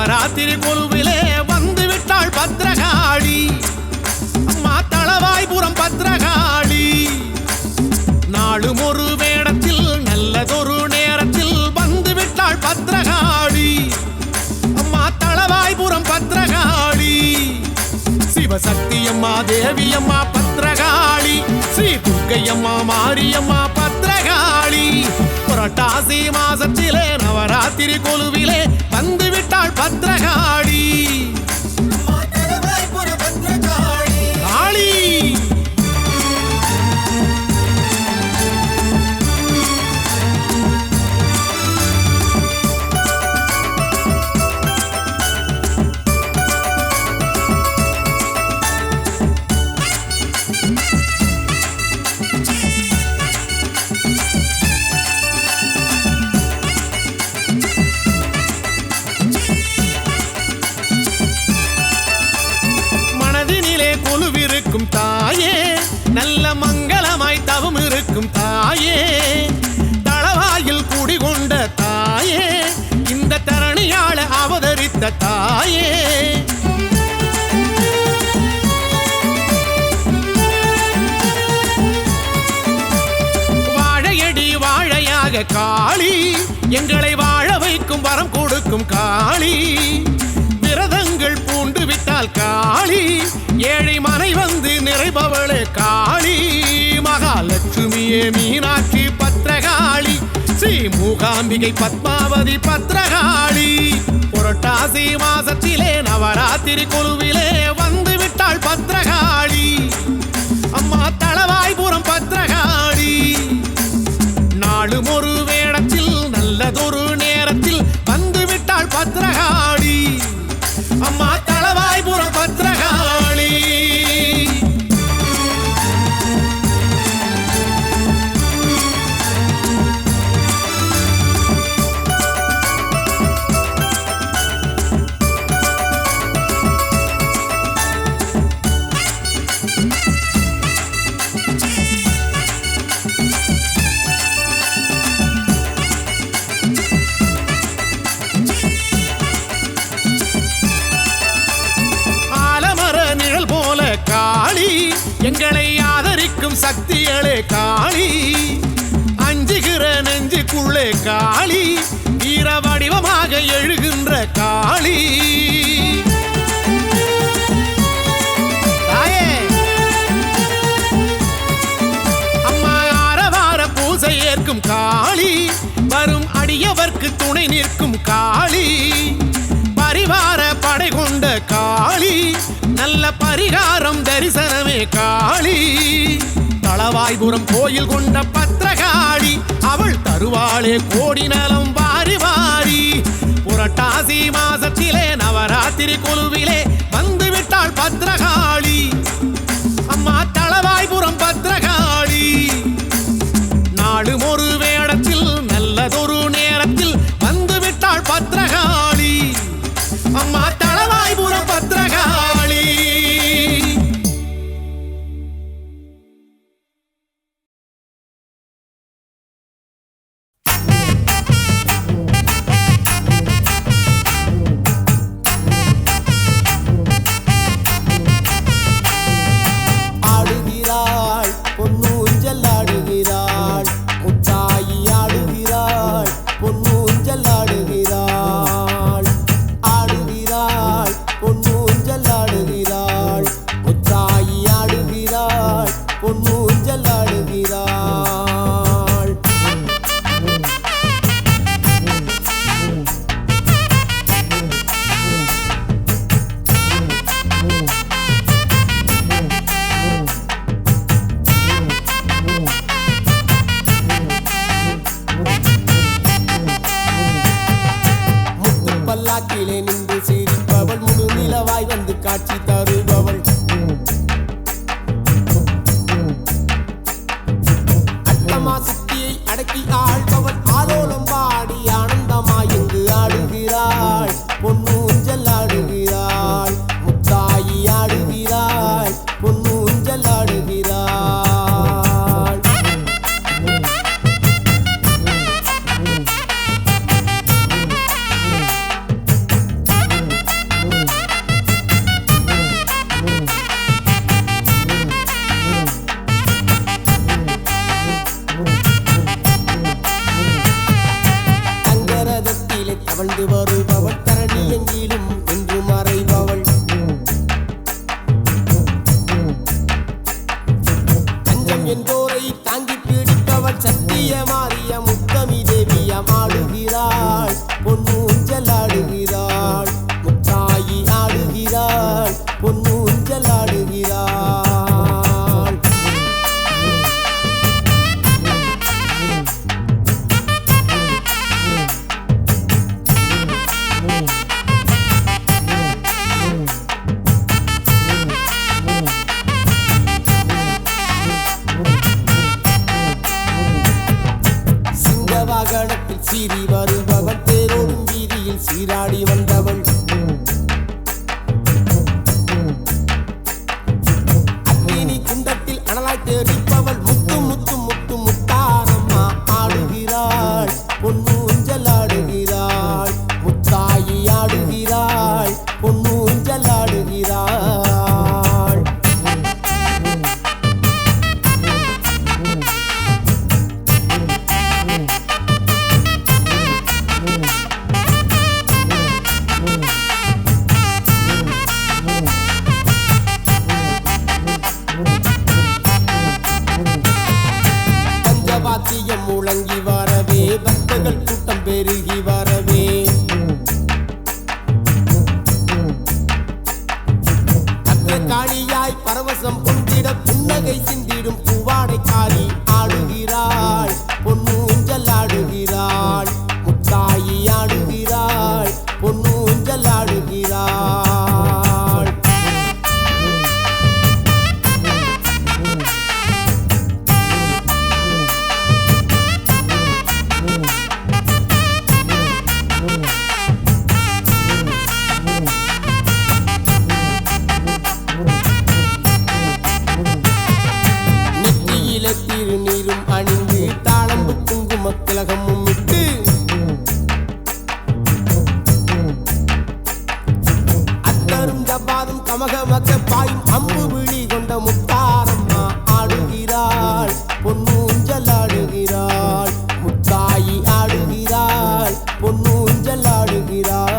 நவராத்திரி கொலுவிலே வந்து விட்டாள் பத்ரகாளி. அம்மா தளவாய்புரம் பத்ரகாளி. நாளும் ஒரு வேடத்தில் நல்லதொரு நேரத்தில் வந்து விட்டாள் பத்ரகாளி. அம்மா தளவாய்புரம் பத்ரகாளி. சிவசக்தியம்மா தேவியம்மா பத்ரகாளி. ஸ்ரீ துர்க்கையம்மா மாரியம்மா பத்ரகாளி. புரட்டாசி மாசத்திலே நவராத்திரி கொலுவிலே வந்து விட்டாள் பத்ரகாளி. காளி தாயே நல்ல மங்களமாய் தவம் இருக்கும் தாயே. தளவாயில் குடிகொண்ட தாயே இந்த தரணியாள அவதரித்த தாயே. வாழையடி வாழையாக காளி எங்களை வாழ வைக்கும் வரம் கொடுக்கும் காளி. விரதங்கள் பூண்டு விட்டால் காளி ஏழை மனை வந்து நிறைபவளே காளி. மகாலட்சுமியே மீனாட்சி பத்ரகாளி. ஸ்ரீ மூகாம்பிகை பத்மாவதி பத்ரகாளி. புரட்டாசி மாசத்திலே நவராத்திரி கொலுவிலே வந்து விட்டாள் பத்ரகாளி. அம்மா தளவாய்புரம் பத்ரகாளி. நாளும் ஒரு வேடத்தில் நல்லதொரு நேரத்தில் வந்து விட்டாள் பத்ரகாளி. அம்மா தளவாய்புரம் பத்ரகாளி. காளி எங்களை ஆதரிக்கும் சக்திகளே காளி. அஞ்சுகிற நெஞ்சுக்குள்ளே காளி வீர வடிவமாக எழுகின்ற காளி. அம்மா ஆரவார பூசை ஏற்கும் காளி. வரும் அடியவர்க்கு துணை நிற்கும் காளி. பரிவார படை கொண்ட காளி. நல்ல பரிகாரம் தரிசனமே காளி. தளவாய்புரம் கோயில் கொண்ட பத்ரகாளி. அவள் தருவாளே கோடி நலம் வாரி வாரி. புரட்டாசி மாசத்திலே நவராத்திரி கொலுவிலே வந்து விட்டாள் பத்ரகாளி. அம்மா தளவாய்புரம் பத்ரகாளி. நாளும் ஒரு வேடத்தில் நல்லதொரு நேரத்தில் வந்து விட்டாள் பத்ரகாளி. அம்மா தளவாய்புரம் பத்ரகாளி. ஆடுகிறாள் பொன்னூஞ்சல் ஆடுகிறாள். முத்தாயி ஆடுகிறாள் பொன்னூஞ்சல் ஆடுகிறாள். ஆடுகிறாள் பொன்னூஞ்சல் ஆடுகிறாள். முத்தாயி ஆடுகிறாள் பொன்னூஞ்சல் ஆடுகிறாள். பல்லாக்கிலே நின்று சிரிப்பவள் முழு நிலவாய் வந்து காட்சி தருபவள். அட்டமா சக்தியை அடக்கி ஆள்பவள். ஆலோலம் பாடி ஆனந்தமாய் இங்கு ஆடுகிறாள் பொன்னூஞ்சல் ஆடுகிறாள். முத்தாயி ஆடுகிறாள் பொன்னூஞ்சல் ஆடுகிறாள். என்றோரை தாங்கி பிடிப்பவள் சத்திய மாறிய முத்தமி தேவியம் ஆடுகிறாள் பொன்னூஞ்சல் ஆடுகிறாள் முத்தாயி ஆடுகிறாள் பொன்னூஞ்சல் ஆடுகிறாள் வாகனத்தில் சீறி வருபவள் தேரோடும் வீதியில் சீராடி வந்தவள் அக்னி குண்டத்தில் அனலாய் தெரிப்பவள் முத்து முத்து முத்து முத்தாரம்மா ஆடுகிறாள் பொன்னூஞ்சல் ஆடுகிறாள் முத்தாயி ஆடுகிறாள் பொன்னூஞ்சல் ஆடுகிறாள் பஞ்சவாத்தியம் முழங்கி வரவே பக்தர்கள் கூட்டம் பெருகி வரவே காளியாய் பரவசம் கொண்டிட புன்னகை சிந்திடும் பூவாடை காளி ஆடுகிறாள் பொன்னூஞ்சல் ஆடுகிறாள் முத்தாயி ஆடுகிறாள் பொன்னூஞ்சல் ஆடுகிறாள் திருநீரும் அணிந்து தாளம்பு குங்கும திலகமும் விட்டு அத்தரும் ஜபாதும் கமகமக்க பாயும் அம்பு விழி கொண்ட முத்தாரம்மா ஆடுகிறாள் பொன்னூஞ்சல் ஆடுகிறாள் முத்தாயி ஆடுகிறாள் பொன்னூஞ்சல் ஆடுகிறாள்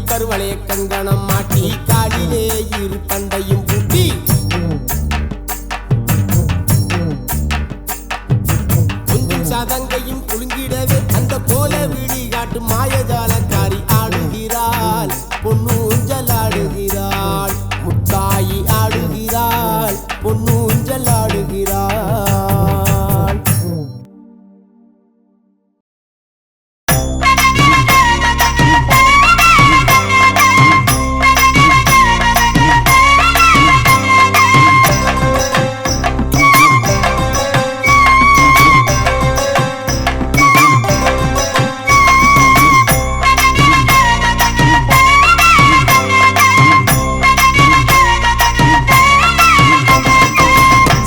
கருவளைய கங்கணம் மாட்டி காலிலே இரு தண்டையும் பூட்டி கொஞ்சம் சதங்கையும் குலுங்கிடவே அந்த கோல விழி காட்டு மாயஜாலக்காரி ஆடுகிறாள் பொன்னூஞ்சல் ஆடுகிறாள் முத்தாயி ஆடுகிறாள் பொன்னூஞ்சல் ஆடுகிறாள்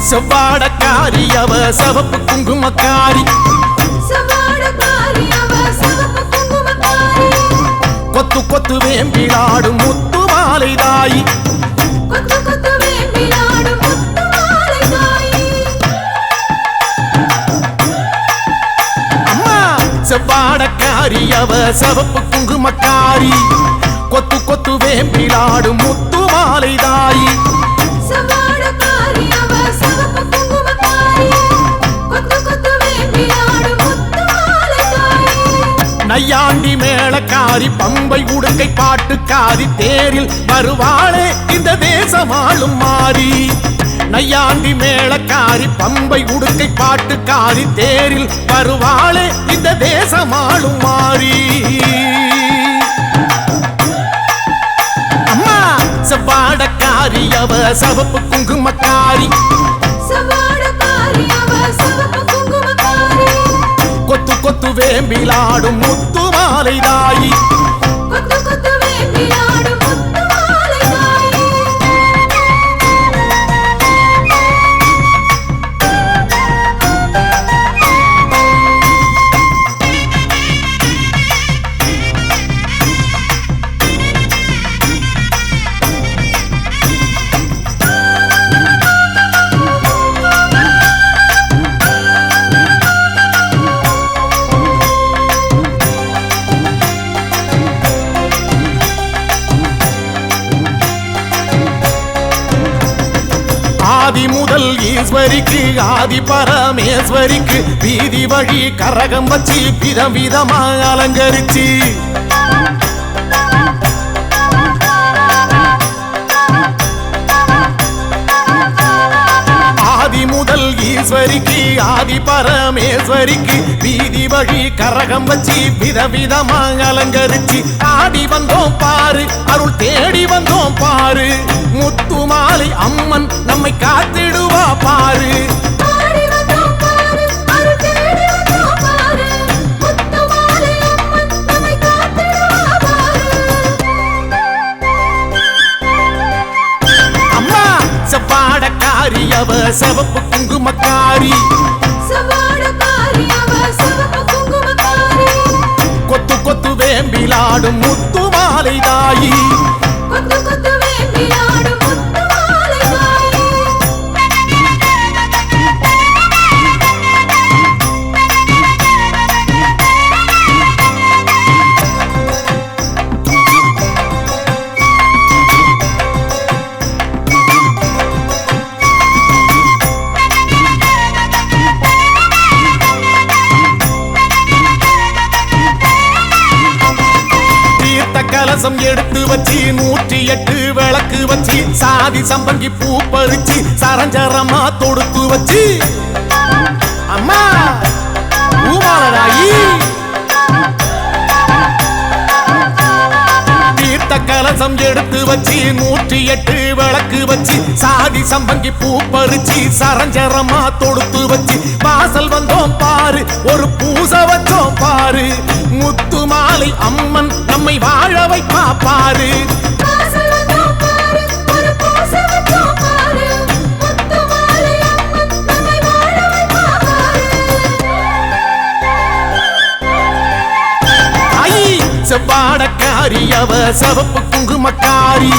செவ்வாடக்காரி அவ சவப்பு குங்குமக்காரி கொத்து கொத்து வேம்பிலாடும் முத்து மாலை தாயி அம்மா செவ்வாடக்காரி அவ சவப்பு குங்குமக்காரி கொத்து கொத்து வேம்பிலாடும் முத்து மாலை தாயி நையாண்டி மேளக்காரி பம்பை உடுக்கை பாட்டுக்காரி தேரில் வருவாளே இந்த தேசமாளும் மாறி நையாண்டி மேளக்காரி பம்பை உடுக்கை பாட்டுக்காரி தேரில் வருவாளே இந்த தேசமாளும் மாறி அம்மா செவ்வாடக்காரி அவ சவப்பு குங்குமக்காரி கொத்து கொத்து வேம்பிலாடும் முத்து மாலை தாயி மகேஸ்வரிக்கு ஆதி பரமேஸ்வரிக்கு வீதி வழி கரகம் வச்சு விதம் விதமா அலங்கரிச்சு ஆதி முதல் ஈஸ்வரிக்கு ஆதி பரமேஸ்வரிக்கு வீதி வழி கரகம் வச்சு விதவிதமா அலங்கரிச்சு ஆடி வந்தோம் பாரு அருள் தேடி வந்தோம் பாரு முத்துமாலை அம்மன் நம்மை காத்திடுவா பாரு செவ்வாடக்காரி அவ சிவப்பு குங்குமக்காரி கொத்து கொத்து வேம்பிலாடும் முத்து மாலை தாயி கலசம் எடுத்து வச்சு 108 விளக்கு வச்சு சாதி சம்பங்கி பூ பறிச்சு சரஞ்சரமா தொடுத்து வச்சு அம்மா பூமாலராயி தீர்த்த கலசம் எடுத்து வச்சு 108 விளக்கு வச்சு சாதி சம்பங்கி பூ பறிச்சு சரஞ்சரமா தொடுத்து வச்சு வாசல் வந்தோம் பாரு ஒரு பூசை வச்சோம் பாரு முத்து மாலை அம்மன் நம்மை வாழ வைப்பா பாரு செவ்வாடக்காரி அவ சிவப்பு குங்குமக்காரி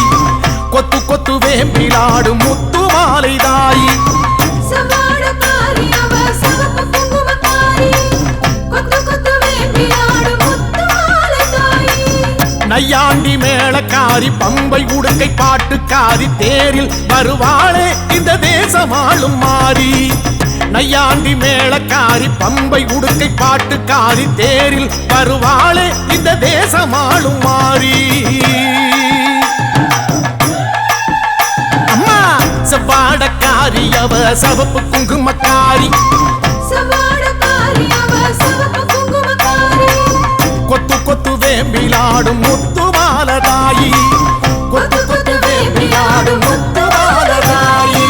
கொத்து கொத்து வேம்பிலாடும் முத்து மாலை தாயி நையாண்டி மேளக்காரி பம்பை உடுக்கை பாட்டுக்காரி தேரில் வருவாளே இந்த தேசமாளும் மாறி நையாண்டி மேளக்காரி பம்பை உடுக்கை பாட்டுக்காரி தேரில் வருவாளே இந்த தேசமாளும் மாறி அம்மா செவ்வாடக்காரி அவ சிவப்பு குங்குமக்காரி கொத்து கொத்து வேம்பிலாடும் முத்து மாலதாயி கொத்து கொத்து வேம்பிலாடும் முத்து மாலதாயி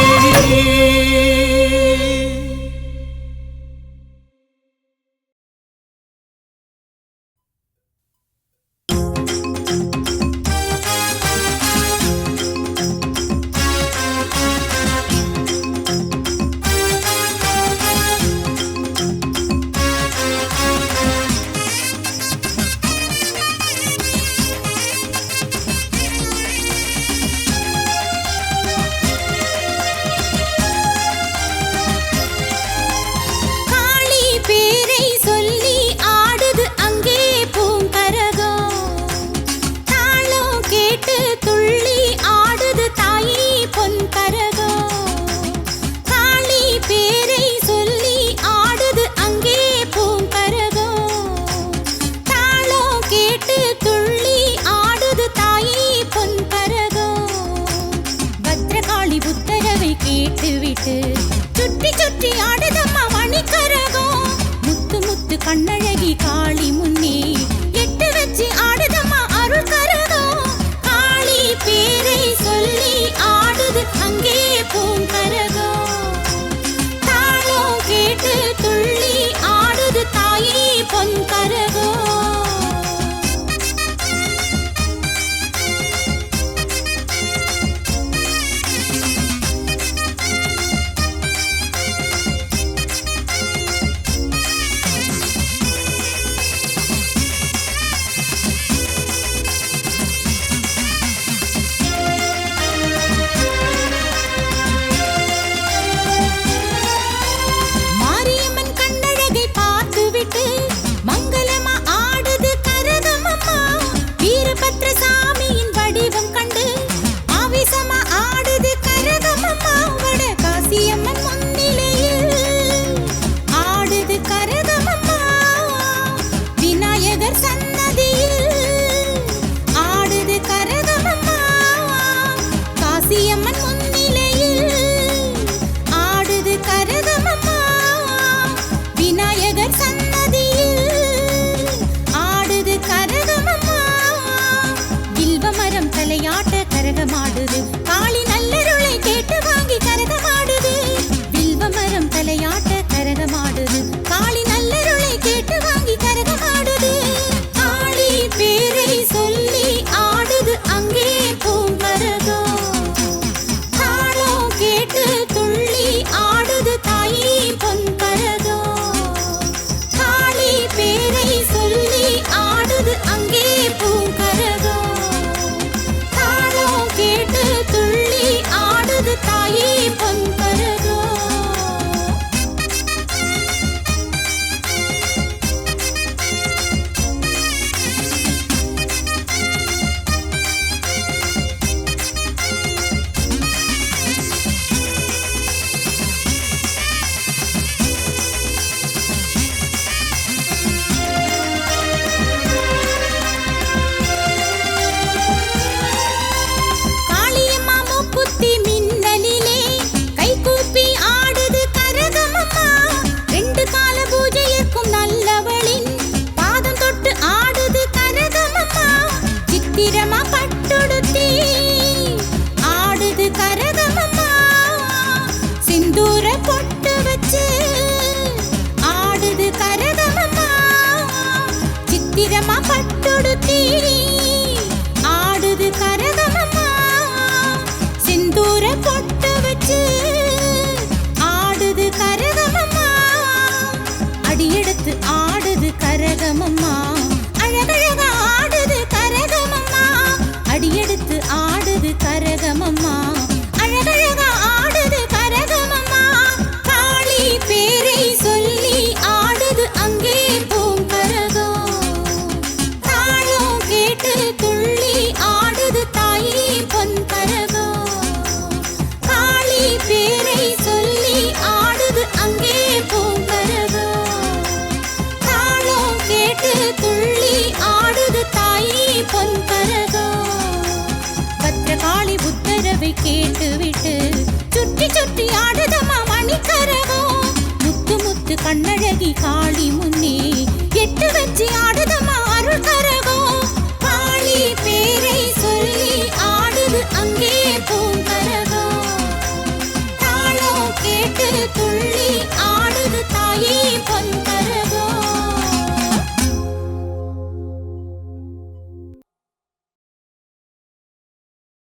தலையாட்ட கரகமாடுது காளி நல்லருளை கேட்டு வாங்கி கரகமாடுது வில்வமரம் தலையாட்ட கரகமாடுது காளி நல்லருளை கேட்டு வாங்கி கரகமாடுது காளி பேரை சொல்லி ஆடுது அங்கே பூங்கரகம் தாளம் கேட்டு துள்ளி ஆடுது தாயி பொன்கரகம் காளி பேரை சொல்லி ஆடுது அங்கே பூங்கரகம் தாளம் கேட்டு துள்ளி ஆடுது தாயி பொன்கரகம் பட்டுடுத்தி ஆடுது கரகமம்மா சிந்தூர பொட்டு வச்சு ஆடுது கரகமம்மா அடியெடுத்து ஆடுது கரகமம்மா அழகழகா ஆடுது கரகமம்மா அடியெடுத்து ஆடுது கரகமம்மா அழகழகா ஆடுது கரகமம்மா காளி பேரை சொல்லி ஆடுது அங்கே பூங்கரகம் துள்ளி ஆடுது தாயி பொன்கரகம் காளி பேரை சொல்லி ஆடுது அங்கே பூங்கரகம் தாளம் கேட்டு துள்ளி ஆடுது தாயி பொன்கரகம் பத்ரகாளி உத்தரவை கேட்டுவிட்டு சுற்றி சுற்றி ஆடுதம்மா மணிக்கரகம் முத்து முத்து கண்ணழகி காளி முன்னே எட்டு வச்சு ஆடுதம்மா அருள் கரகம் காளி பேரை சொல்லி ஆடுது அங்கே பூங்கரகம் தாளம் கேட்டு துள்ளி ஆடுது தாயி பொன்கரகம்